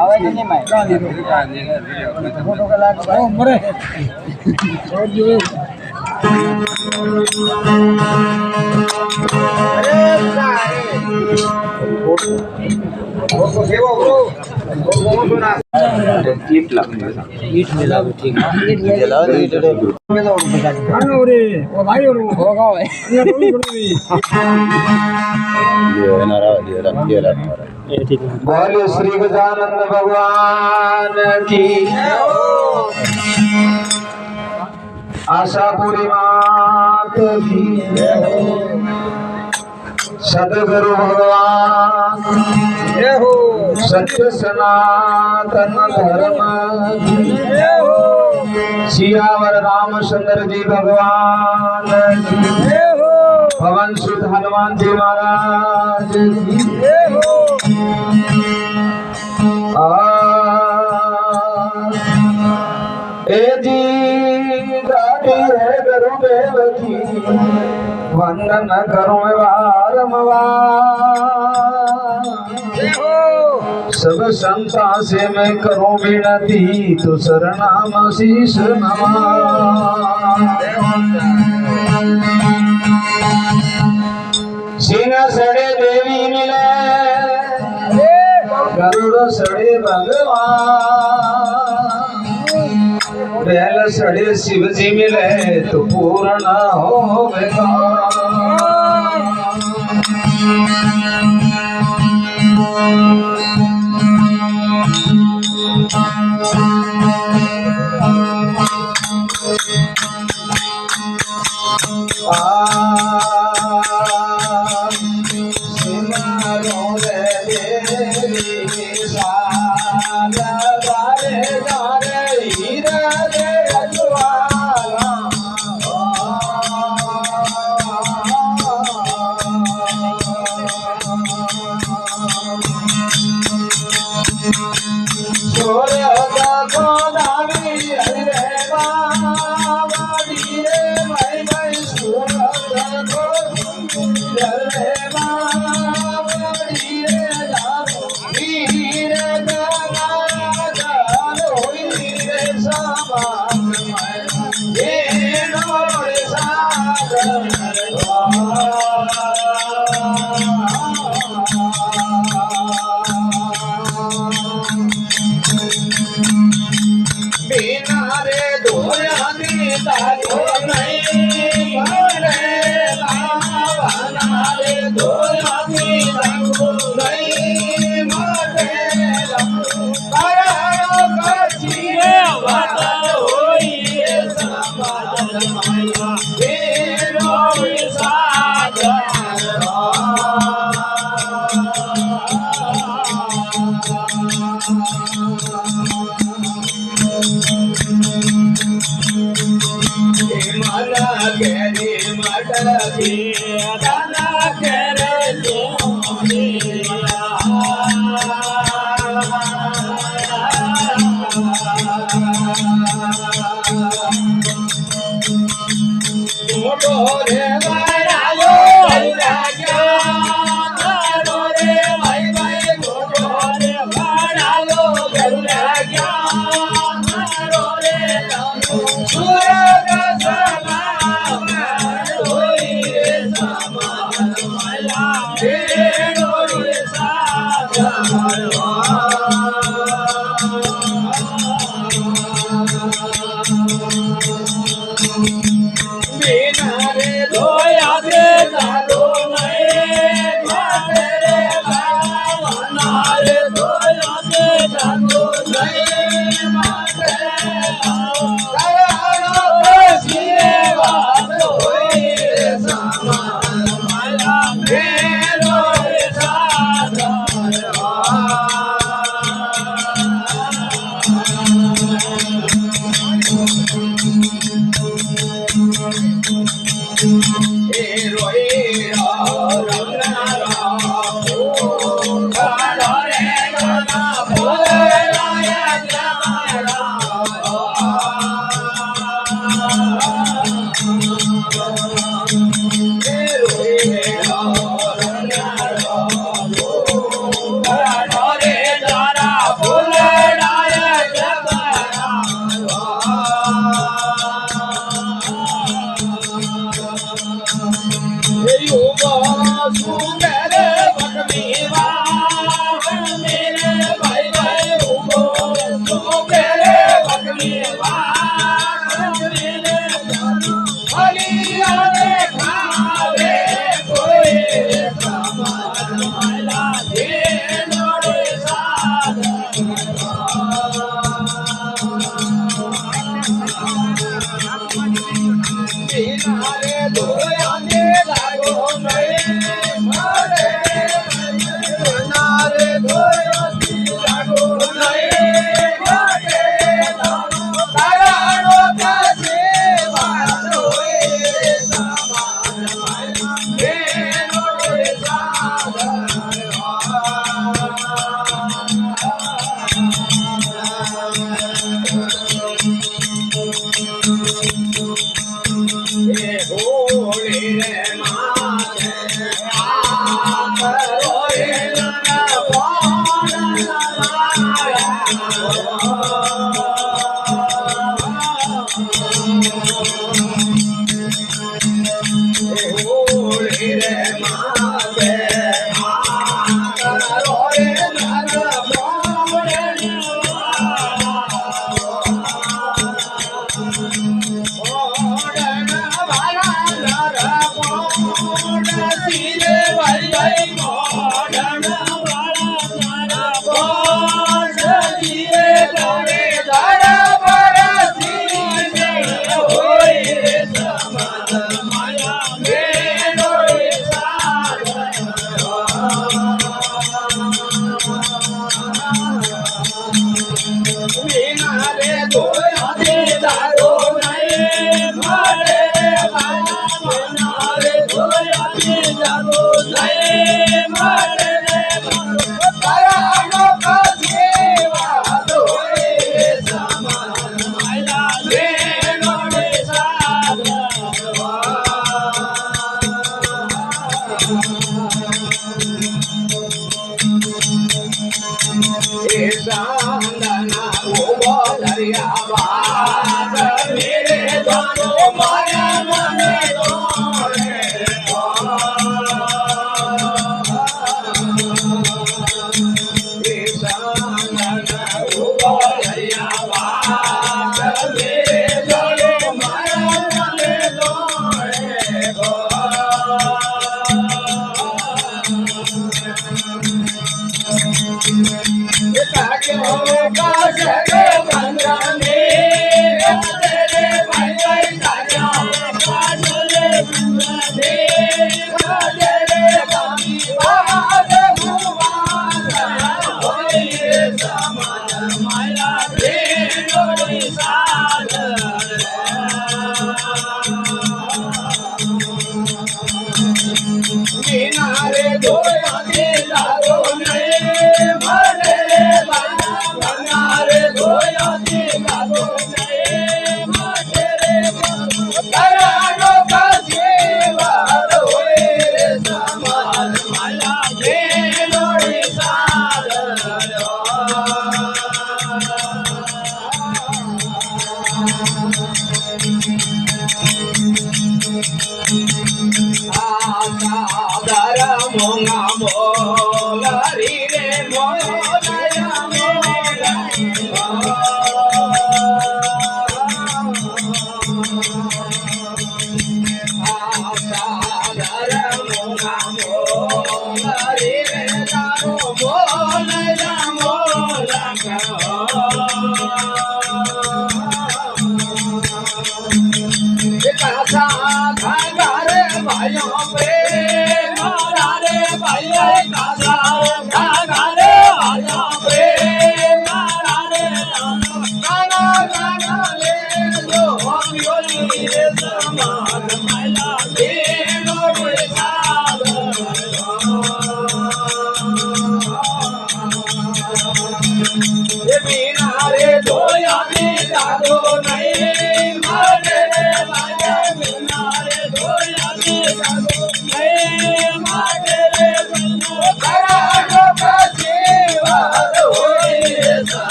आवे नहीं मैं फोटो का लाग ओ मरे और जो अरे सारे वो को देवा ब्रो वो सुना क्लिप लगा ईट मिला ठीक है ईट मिला ईट मिला अरे वो भाई और वो होगा है ये नारा ये ला ठीक है बोले श्री गजानन भगवान की आशापुरी मात की सद्गुरु भगवान जय हो सत्य सनातन धर्म जय हो सियावर रामचंद्र जी भगवान जय हो पवन सुत हनुमान जी महाराज जय हो ए जी गाड़ी है गुरुदेव की वंदन करूं बारंबार सब संता से मैं करूं विनती तो शरणाम शीश नवा सीना सड़े देवी मिले गरुड़ सड़े भगवान बैल सड़े शिव जी मिले तो पूर्ण होगा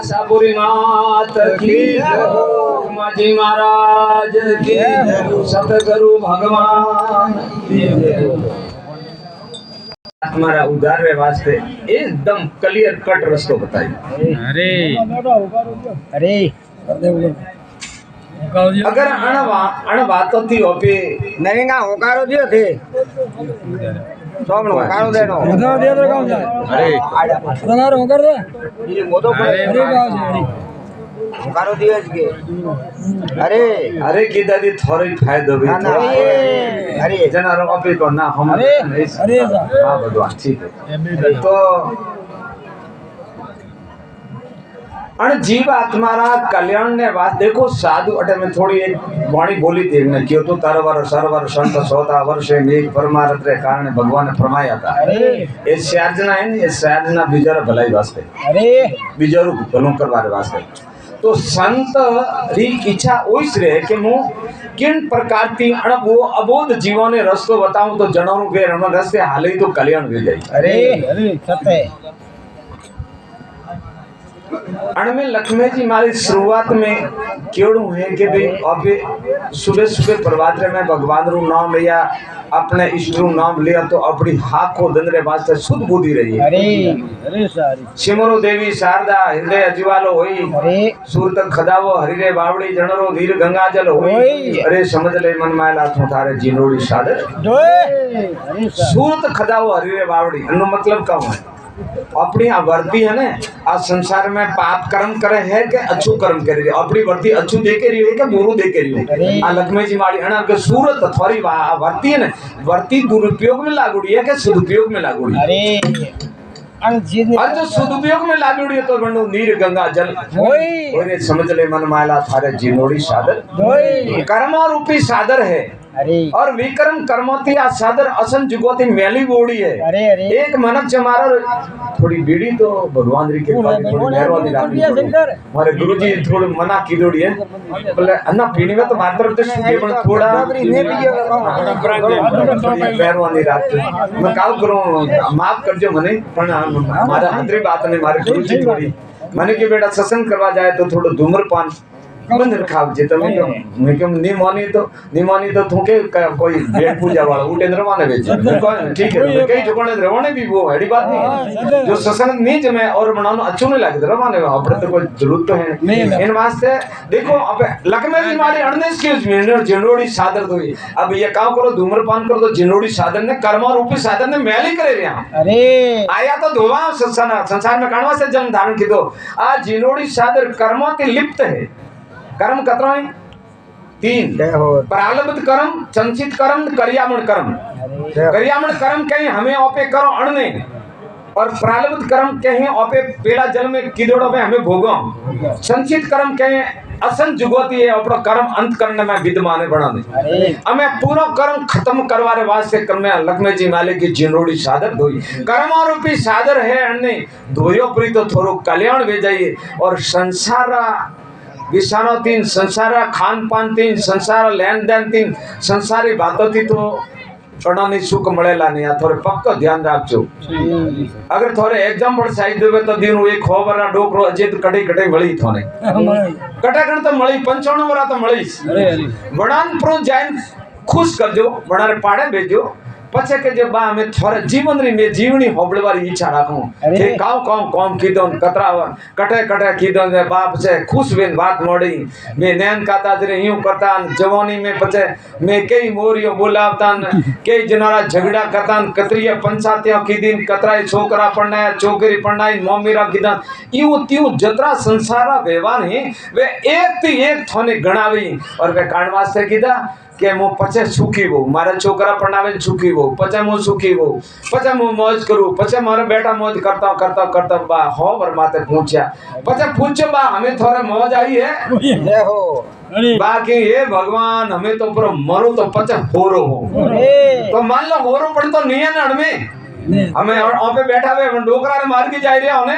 साबुरीनाथ की माझी महाराज की सतगुरु भगवान हमारा उदार वास्ते एकदम क्लियर कट रस्तो बताइए। अरे अगर अण बातों थी ओपे नवींगा होकारो दियो थे सोमनो होकारो देनो उधर दे दे काम जाए अरे उधर होकर दे ये मोदो अरे गाँव से होकारो दियो के अरे अरे की दादी थोड़ी फायदो भी ना अरे जनारो ओपे तो ना हम अरे हां भगवान ठीक है तो अण जीव आत्मारा कल्याण ने बात देखो साधु अटे में थोड़ी एक वाणी बोली थी ने क्यों तो तरवर सरवर संत सोता वर्षे मेघ परमारथ रे कारण भगवान ने फरमाया था ये साधना है ये साधना बिजर भलाई वास्ते अरे बिजर भलो करवारे वास्ते तो संत री इच्छा ओइस रे के मु किन प्रकार थी अण वो अबोध जीवों ने रस्तो बताऊं तो जणों के रण रस्ते हाले तो कल्याण हो जाए। अरे सत्य अणमें लक्ष्मी जी हमारी शुरुआत में क्यों है कि भाई अभी सुबह सुबह प्रभात में भगवान रू नाम लिया अपने इष्ट रू नाम लिया तो अपनी हाथ को दंदरे वास्ते शुद्ध बुद्धि रही है। अरे सारी सिमरो देवी शारदा हृदय अजवालो होई अरे सूरत खदावो हरिरे बावड़ी जनरो धीर गंगा जल होई अरे समझ ले मन मायला तू थारे जिनोड़ी सादर अरे सूरत खदावो हरिरे बावड़ी इनो मतलब क्या है अपनी वर्ती है ना आज संसार में पाप कर्म करे है कि अच्छू कर्म करे रही अपनी वर्ती अच्छू दे के रही है कि बुरू दे के रही है आ लक्ष्मी जी माड़ी अना के सूरत थोड़ी वर्ती है ना वर्ती दुरुपयोग में लागूड़ी है कि सदुपयोग में लागूड़ी अरे और जो सदुपयोग में लागूड़ी है तो बंडू नीर गंगा जल ओरे समझ ले मन माला थारे जिनोड़ी सादर कर्म रूपी सादर है अरे और विक्रम कर्मोती आ सादर असन जुगोती मैली बोड़ी है। अरे एक मनक जमारा थोड़ी बीड़ी तो भगवान री के पास थोड़ी मेहरबानी राखनी हमारे गुरुजी थोड़ी मना की दोड़ी है बोले अन्ना पीनी में तो मात्र तो शुद्ध पण थोड़ा मेहरबानी राखनी मैं काल करूं माफ करजो मने पण मारा अंदरी बात ने मारे गुरुजी थोड़ी मने के बेटा सत्संग करवा जाए तो थोड़ा धूम्रपान बंद रखाव जे तमे मैं कम नहीं मानी तो थूके कोई भेंट पूजा वाला उठे रवाने भेज ठीक है कई ठिकाने रवाने भी वो एडी बात नहीं जो सत्संग नहीं जमे और बनानो अच्छो नहीं लागे रवाने अपने तो कोई जरूरत तो है इन वास्ते देखो अब लक्ष्मी जी मारी अड़नेस के जिनोड़ी साधर दोई अब ये काम करो धूम्रपान करो तो जिनोड़ी साधर ने कर्म रूपी साधर ने मैली करे रिया अरे आया तो धोवा संसार में काणवा से जन्म धारण की दो आ जिनोड़ी साधर कर्मों के लिप्त है कर्म कतरा है 3 प्रारब्ध कर्म संचित कर्म करियामण कर्म कहीं हमें ओपे करो अणने और प्रारब्ध कर्म कहीं ओपे पेला जल में किदोड़ो में हमें भोगो संचित कर्म कहीं असन जुगोती है अपना कर्म अंत करने में विद्यमान बना दे हमें पूरा कर्म खत्म करवाने वास्ते कर्म लक्ष्मी जी माले की जिनोड़ी साधर धोई कर्म रूपी साधर है अन्य धोयो प्री तो थोड़ो कल्याण वे जाइए और संसार विषाणु तीन संसार खान पान तीन संसार लेन देन तीन संसारी बातों थी तो नहीं सुख मळेला नहीं थोड़े पक्का ध्यान रखो अगर थोड़े एग्जाम्पल साइड देवे तो दिन एक खो बरा डोकरो अजित कटे कटे मળી थोने कटे कण तो मળી 95 वरा तो मળી वडान प्रो जाइन खुश करजो वडारे पाड़े भेजो पछे के जे बा में थोड़े जीवन री में जीवनी होबळवारी इच्छा राखूं के काम कीधो कतरा कटे कटे कीधो ने बाप से खुश वेन बात मोड़ी मैं नैन काता जरे यूं करता जवानी में पछे मैं कई मोरियो बोलावता कई जनारा झगड़ा करता कतरिया पंचायतियों की दिन कतरा छोकरा पढ़ना छोकरी पढ़ना मम्मीरा कीधा यूं त्यों जतरा संसारा व्यवहार है वे एक थी एक थोने गणावी और वे कांड वास्ते कीधा के मु पछे सुखी वो मारा छोकरा पढ़ावे सुखी वो पछे मु सुखी वो पछे मु मौज करू पछे मारा बेटा मौज करता बा हो वर माते पूछया पछे पूछो बा हमें थोड़े मौज आई है जय हो बाकी ये भगवान हमें तो पूरा मरो तो पछे होरो हो तो मान लो होरो पड़ तो नहीं है ना में हमें वहां पे बैठा हुए डोकरा रे मार के जाए रहा होने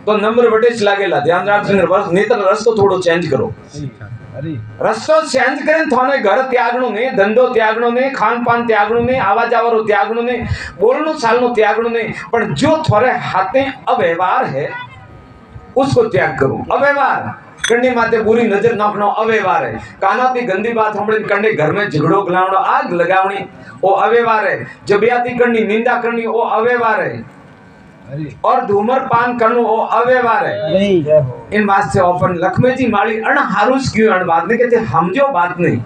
तो नंबर बटेच लागेला ध्यान राख बस नहीं तो रस्तो थोड़ो चेंज करो रस्तो चेंज करें थाने घर त्यागणो ने धंधो त्यागणो ने खान पान त्यागणो ने आवा जावरो त्यागणो ने बोलनो चालनो त्यागणो ने पण जो थोड़े हाथे अव्यवहार है उसको त्याग करो अव्यवहार कंडे माथे बुरी नजर नाखनो अव्यवहार है काना की गंदी बात हमने कंडे घर में झगड़ो गलावनो आग लगावनी वो अव्यवहार है जबियाती करनी निंदा करनी वो अव्यवहार है और धूम्रपान करनो वो अव्यवहार है इन बात से ओपन लक्ष्मी जी माली अण हारुस क्यों अण बात नहीं कहते हमजो बात नहीं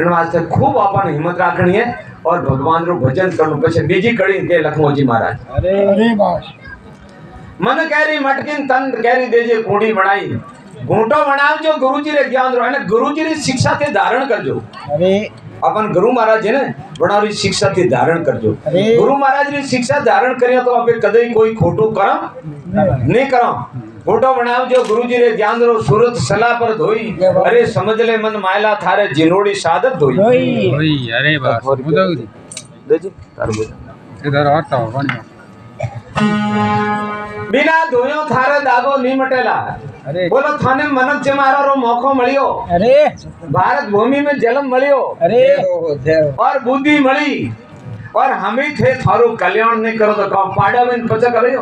इन बात से खूब अपन हिम्मत रखनी है और भगवान रो भजन करनो पछे बीजी कड़ी के लक्ष्मी जी महाराज अरे बास मन कहरी मटकिन तन कहरी देजे कूड़ी बनाई घूंटो बनावजो गुरुजी रे ज्ञान रो अने गुरुजी री शिक्षा ते धारण करजो अरे अपन गुरु महाराज है ने बनारी शिक्षा ते धारण करजो गुरु महाराज री शिक्षा धारण करियो तो आपे कदई कोई खोटो करम नहीं करो फोटो बनावजो गुरुजी रे ज्ञान रो सूरत सला पर धोई अरे समझ ले मन मायला थारे जिनोड़ी सादत धोई ओई अरे बस मुदौरी देजी तार इधर हटो बनियो बिना धोयो थारे दागो नहीं मटेला अरे बोलो थाने मनक जे मारो रो मौको मळियो अरे भारत भूमि में जन्म मळियो अरे और बुद्धि मળી और हमें थे थारो कल्याण नहीं करो तो काम पाड़ा में पचा करियो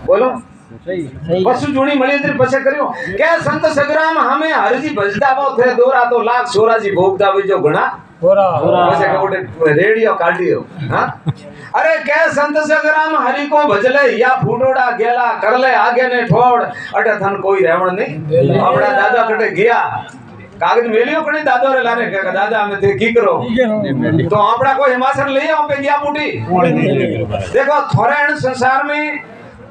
बोलो सही पशु जुणी मળી तेरे पचा करियो के संत सगराम हमें हरजी भजदा वो थे दोरा तो लाख सोराजी भोगदा वे जो घणा होरा पचा के उठे रेडियो काढियो हां अरे के संत सगराम हरि को भजले या फूटोड़ा गेला करले आगे ने ठोड़ अटे थन कोई रहवण नहीं अपना दादा कटे गया कागज मेलियो कने दादो रे लारे के दादा हमें ते की करो तो आपड़ा कोई हिमाचल ले आओ पे गया बूटी देखो थोरेण संसार में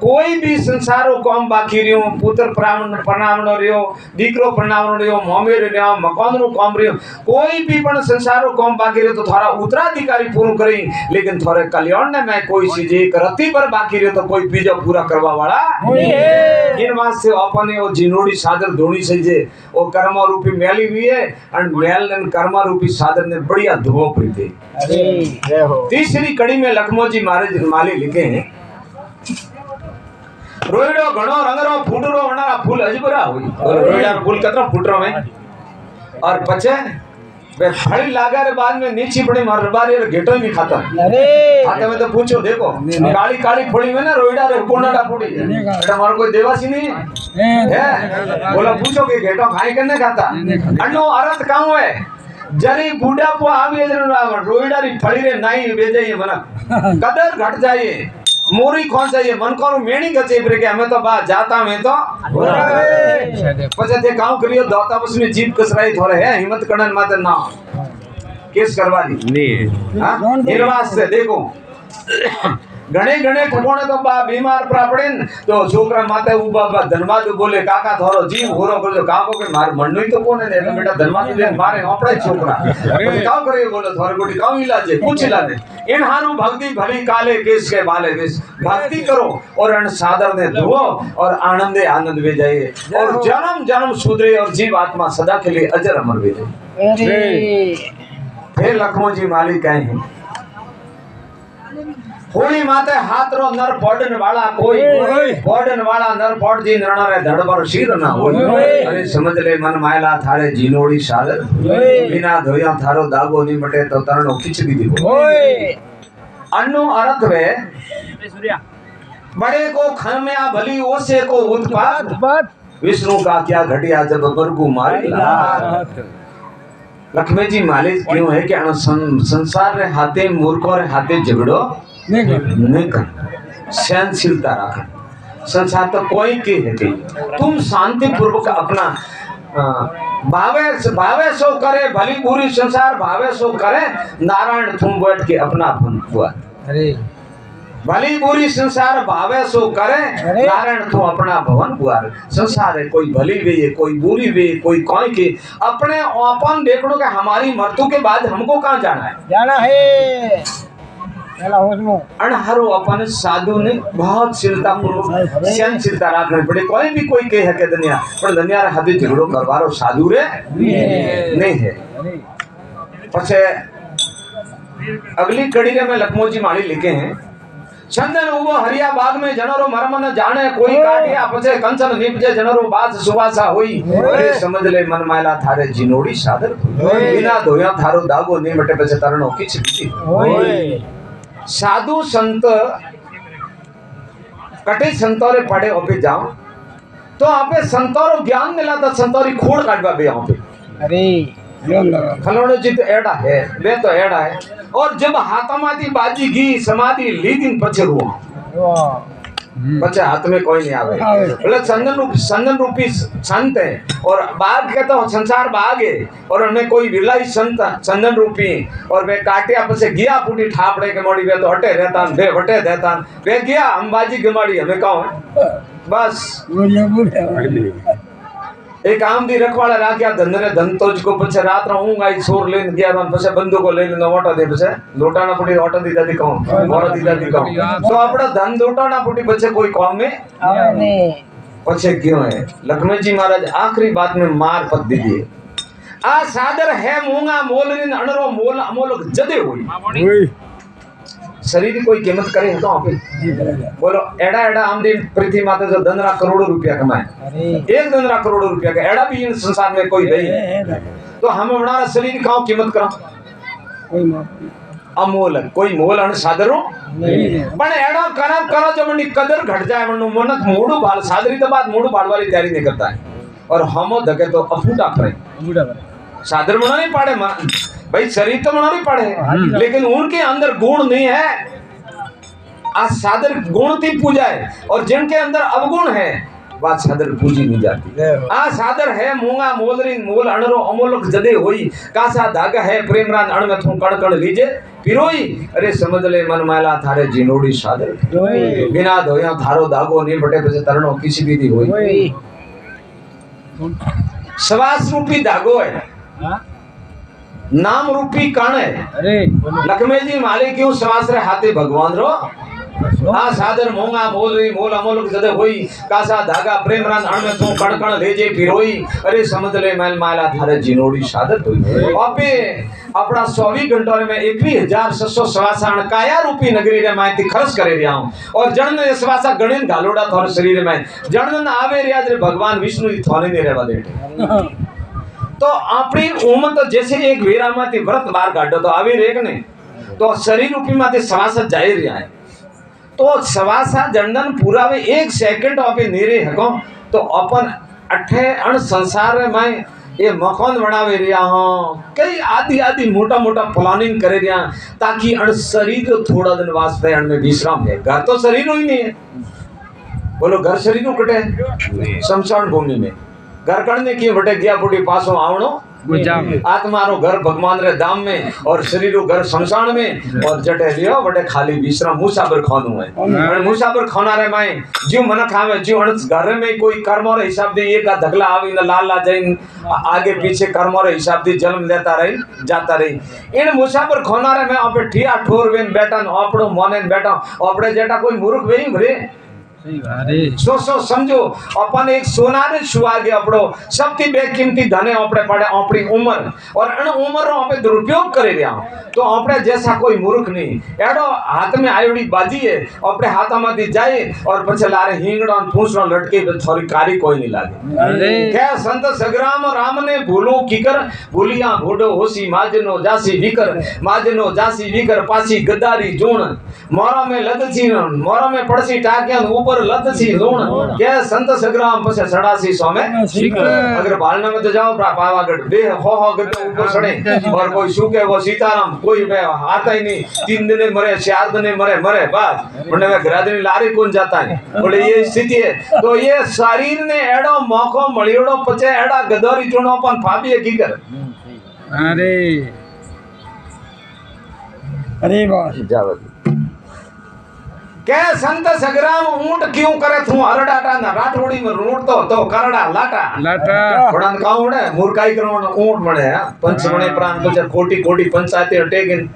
कोई भी संसारो काम बाकी रियो पुत्र प्रणामणो रियो दीकरो प्रणामणो रियो मोमेर रियो मकान रो काम रियो कोई भी पण संसारो काम बाकी रियो तो थारा उत्तराधिकारी पूर्ण करी लेकिन थारे कल्याण ने मैं कोई चीज एक रत्ती पर बाकी रियो तो कोई बीजो पूरा करवा वाला इन बात से अपने वो जिनोड़ी सादर धोनी से जे वो कर्म रूपी मेली हुई है और मेल ने कर्म रूपी सादर ने बढ़िया धुओ पड़ी थी तीसरी कड़ी में लखमो जी महाराज माली लिखे हैं रोइडो घणो रंगरो फूटरो वणारा फूल अजबरा हुई और रोइडा फूल कतरा फूटरो में और पछे वे फड़ी लागा रे बाद में नीची पड़ी मार बारी रे घेटो ही खाता अरे खाते में तो पूछो देखो काली काली फड़ी में ना रोइडा रे कोनाडा फूटी एटा मारो कोई देवासी नहीं है बोला पूछो के घेटो खाई करने खाता अन्नो अर्थ काऊ है जरी बूढ़ा को आवे रोइडा री फड़ी रे नाई बेजाइए मना कदर घट जाए मोरी कौन चाहिए मन को मेणी गचे फिर के हमें तो बात जाता में तो पछे थे गांव करियो दाता बस में जीप कसराई थोड़े है हिम्मत करन मत ना केस करवा दी नहीं हां निर्वास से देखो घणे घणे ठकोणे तो बा बीमार पड़ा पड़े तो छोकरा माते उबा बा धनवाद बोले काका थोरो जीव होरो करजो काको के मार मननो ही तो कोने ने तो बेटा धनवाद ले मारे ओपड़े छोकरा काव करे बोले थोरो गोटी काव इलाज है कुछ इलाज है इन हारू भक्ति भली काले केस के वाले वेश भक्ति करो और अन सादर ने धुओ और आनंदे आनंद वे जाए और जन्म जन्म सुधरे और जीव आत्मा सदा के लिए अजर अमर वे जाए फिर लखमो जी मालिक कहे हैं होली माते हाथ रो नर पड़न वाला कोई पड़न वाला नर पड़ जी नरण रे धड़ पर सिर ना हो अरे समझ ले मन मायला थारे जीनोड़ी सादर बिना धोया थारो दागो नहीं मटे तो तरणो खिच भी दिखो अन्नो अर्थ वे बड़े को खम्या भली ओसे को उत्पाद विष्णु का क्या घटिया जब बरगु मारे लक्ष्मी जी मालिक क्यों है कि संसार रे हाथे मूर्खों रे हाथे झगड़ो नहीं कर सहनशीलता रख संसार तो कोई के है तुम शांति पूर्वक अपना भावे सो करे भली बुरी संसार भावे सो करे नारायण तुम बैठ के अपना अपन हुआ अरे भली बुरी संसार भावे सो करे नारायण तू अपना भवन बुआर संसार है कोई भली वे कोई बुरी वे कोई कोई के अपने अपन देखो कि हमारी मृत्यु के बाद हमको कहाँ जाना है अनहरो अपन साधु ने बहुत शीलता पूर्वक सहनशीलता रखनी पड़े कोई भी कोई कहे के दुनिया पर दुनिया रे हदी झगड़ो करवारो साधु रे नहीं है पछे अगली कड़ी रे में लखमोजी माली लिखे हैं चंदन उबो हरिया बाग में जनरो मर्म न जाने कोई काटिया पछे कंचन निपजे जनरो बात सुवासा होई अरे समझ ले मन मायला थारे जिनोड़ी सादर बिना धोया थारो दागो नहीं मटे पछे तरनो किछ भी साधु संत कटे संतोरे पड़े ओपे जाओ तो आपे संतोरो ज्ञान मिला तो संतोरी खोड़ काटवा बे यहाँ पे अरे खलोने जित एड़ा है वे तो एड़ा है और जब हाथमाती बाजी गी समाधि ली दिन पछे रुआ पछे हाथ में कोई नहीं आवे बोले संदन रूपी संत है और बाग के तो संसार बाग है और उनमें कोई विलाई संत संदन रूपी और वे काटिया पछे गिया फूटी ठापड़े के मोड़ी वे तो हटे रहता वे हटे देता वे गया हम बाजी गमाड़ी हमें कहो बस एक आम दी रखवाड़ा राख्या धंधरे धन तो को पछे रात रा ऊंग आई छोर लेन गया मन पछे बंदूक को लेन ओटा दे पछे लोटाना पड़ी ओटा दी दादी कहूं मोरा दी दादी कहूं तो अपना धन लोटाना पड़ी पछे कोई काम में आवे पछे क्यों है लक्ष्मण जी महाराज आखिरी बात में मार पद दीजिए आ सादर है मूंगा मोलरिन अणरो मोल अमोल जदे हुई शरीर की कोई कीमत करे है तो आप बोलो एड़ा एड़ा आमदी पृथ्वी माते जो दंदरा करोड़ों रुपया कमाए एक दंदरा करोड़ों रुपया का एड़ा भी इन संसार में कोई नहीं तो हम हमारा शरीर का कीमत करा अमोल कोई मोल अन सादरो पण एड़ा करा करा जो मनी कदर घट जाए मनु मनक मूडू बाल सादरी तो बात मूडू बाल वाली तैयारी नहीं करता है और हम धके तो अफूटा करे सादर मना नहीं पाड़े भाई शरीर तो मना नहीं पड़े लेकिन उनके अंदर गुण नहीं है आज सादर गुण की पूजा है और जिनके अंदर अवगुण है बात सादर पूजी नहीं जाती आ सादर है मूंगा मोलरिन मोल अणरो अमोलक जदे होई कासा धागा है प्रेम रान अण में थू कण कण लीजे पिरोई अरे समझ ले मन माला थारे जिनोड़ी सादर बिना धोया थारो दागो नहीं बटे पछे तरनो किसी भी दी होई श्वास रूपी धागो है नाम रूपी कण है अरे लक्ष्मी जी मालिक क्यों श्वास रे हाथे भगवान रो हाँ सादर मोंगा मोल रही मोल अमोल जदे होई कासा धागा प्रेम रंग अण में तू कण कण लेजे पिरोई अरे समझ ले मैल माला थारे जिनोड़ी सादर होई आपे अपना 24 घंटों में 21,600 श्वासाण काया रूपी नगरी रे मायती खर्च करे रिया हूं और जण ने श्वासा गणिन घालोड़ा थोर शरीर में जण आवे रिया रे भगवान विष्णु थोने नहीं रहवा दे तो अपनी उम्र तो जैसे एक वीरा माती व्रत बार काटो तो आवी रेक ने तो शरीर रूपी माते श्वासा जाए रिया है तो श्वासा जंडन पूरा वे 1 सेकंड आपे नीरे हको तो अपन अठे अण संसार में ये मकान बनावे रिया हां कई आदि आदि मोटा मोटा प्लानिंग करे रिया ताकि अण शरीर जो थोड़ा दिन वास्ते अण में विश्राम है घर तो शरीर ही नहीं है बोलो घर शरीर कटे शमशान भूमि में घर करने की बटे गया बुढ़ी पासों आवणो आत्मा रो घर भगवान रे धाम में और शरीर रो घर शमशान में और जटे लियो बटे खाली विश्राम मुसाफिर खानु है और मुसाफिर खाना रे माई जो मन खावे जो अणस घर में कोई कर्मों रे हिसाब दे एक धगला आवी न लाल ला जाइन आगे पीछे कर्मों रे हिसाब दे जन्म लेता रही जाता रही इन मुसाफिर खाना रे में आपे ठिया ठोर वेन बैठन आपड़ो मोने बैठा आपड़े जेटा कोई मूर्ख वेई भरे सो समझो अपन एक सोना ने छुआ गया अपड़ो सबती बेकीमती धने अपने पड़े अपनी उम्र और अन उम्र रो आपे दुरुपयोग करे रिया तो अपने जैसा कोई मूर्ख नहीं एडो हाथ में आयोडी बाजी है अपने हाथ में जाए और पछे लारे हिंगड़ा पूछनो लटके थोड़ी कारी कोई नहीं लागे क्या संत सग्राम राम ने भूलो कीकर भूलिया घोड़ो होसी माजनो जासी विकर पासी गद्दारी जोण मोरा में लदसी मोरा में पड़सी टाकिया ऊपर लदसी लोण क्या संत सग्राम पछे सड़ासी सोमे अगर बालना में तो जाओ पावागढ़ दे हो गड्ढे ऊपर सड़े और कोई सूखे वो सीताराम कोई वे आता ही नहीं 3 दिन मरे 4 दिन मरे बस उन्हें वे घरादनी लारी कौन जाता है बोले ये स्थिति है तो ये शरीर ने एड़ो मौको मलियोड़ो पछे एड़ा गदोरी चुनो अपन फाबी की कर अरे वाह जावत के संत सग्राम ऊंट क्यों करे तू हरडाटा ना राठोड़ी में ऊंट तो करड़ा लाटा थोड़ा काउड़े मूर्खाई करो ऊंट बने पंच बने प्राण तो कोटि कोटि पंचायत टेकिन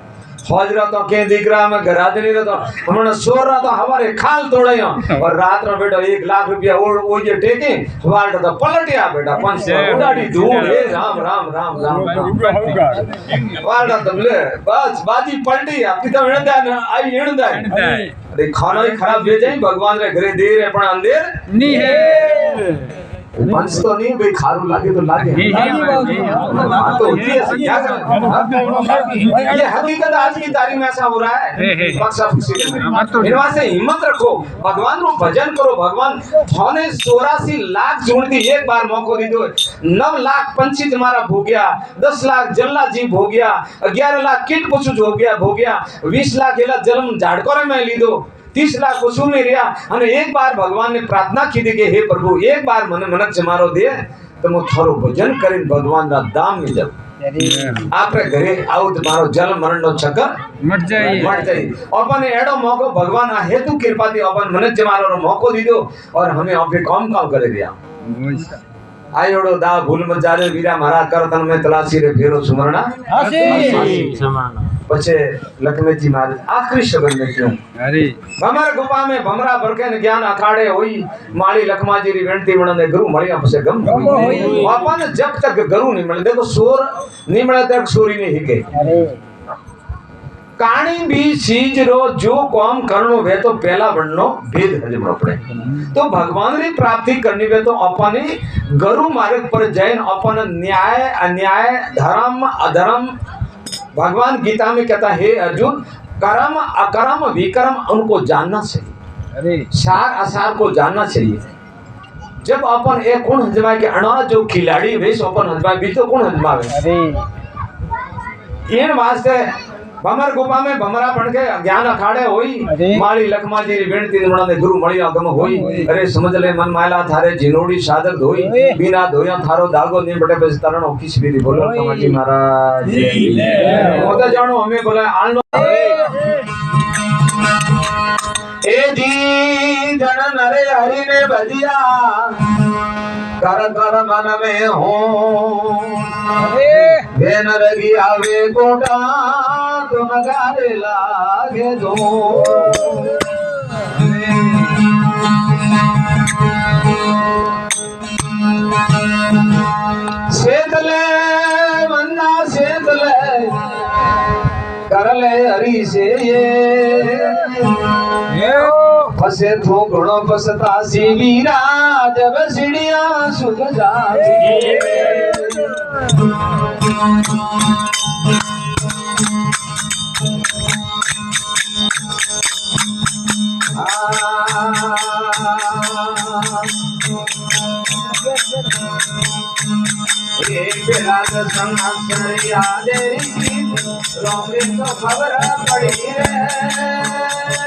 फौज रहा तो के दिख रहा मैं घरा दे नहीं रहा तो हमने सो रहा तो हमारे खाल तोड़े और रात में बेटा 1 लाख रुपया वो ये टेके वाल्ट तो पलटिया बेटा 500 उड़ाड़ी धूम हे राम राम राम राम वाल्ट तो ले बस बाजी पलटी आपकी तो इणदा आई इणदा अरे खाना ही खराब दे जाए भगवान रे घरे दे रे पण अंधेर नहीं है वंश तो नहीं भाई खारू लागे तो लागे हाँ, तो होती है क्या करें ये हकीकत आज की तारीख में ऐसा हो रहा है बक्सा फुसी इनवा से हिम्मत रखो भगवान रो भजन करो भगवान थाने 84 लाख जोड़ती एक बार मौको दी दो 9 लाख पंछी तुम्हारा भोग्या 10 लाख जल्ला जी भोग्या 11 लाख कीट पशु भोग्या 20 लाख एला जन्म झाड़कोरे में ली दो 30 लाख पशु में रिया અને एक बार भगवान ने प्रार्थना की थी कि हे प्रभु एक बार મને મનક જમારો દે તો હું થોડો ભજન કરીને ભગવાન ના ધામ में जाऊं आपरे घरे आउ तो मारो जन्म मरण नो चक्कर मट जाइए अपन एडो मौको भगवान आ हेतु कृपा थी अपन मनक जमारो रो मौको दीदो और हमें आपे काम करे दिया आयोड़ो दा भूल मत जा रे वीरा मारा करतन में तलाशी रे फेरो सुमरना हासी पछे लखमे जी महाराज आखिरी शब्द में क्यों अरे भमर गुफा में भमरा बरके ज्ञान अखाड़े होई माली लखमा जी री विनती वणने गुरु मळिया पछे गम होई अपन जब तक गुरु नहीं मिले देखो सोर नहीं मिले तक सोरी नहीं हिके काणी भी चीज रो जो काम करनो वे तो पहला बननो भेद हजमनो पड़े तो भगवान री प्राप्ति करनी वे तो अपने गुरु मार्ग पर जैन अपन न्याय अन्याय धर्म अधर्म भगवान गीता में कहता है अर्जुन कर्म अकर्म विकर्म उनको जानना चाहिए अरे सार असार को जानना चाहिए जब अपन एक गुण हजमाए के अनाज जो खिलाड़ी वे अपन हजमाए भी तो गुण हजमावे इन वास्ते भमर गुफा में भमरा बन के ज्ञान अखाड़े होई माली लखमा जी री विनती वणने गुरु मळिया गम होई अरे समझ ले मन मायला थारे जिनोड़ी सादर धोई बिना धोया थारो दागो नहीं बटे बस तरण किस भी बोलो कमाटी महाराज होता जानो हमें बोला आनो ए जी जन नरे हरि ने भजिया कर कर मन में हो बेन रगी आवे कोटा तुम गारे लागे दो सेतले मन्ना सेतले कर ले हरि से ये फसे थो घणो फसतासी वीरा जब सीढ़िया सुख जाती संग याद रोमे तो खबर पड़ी रे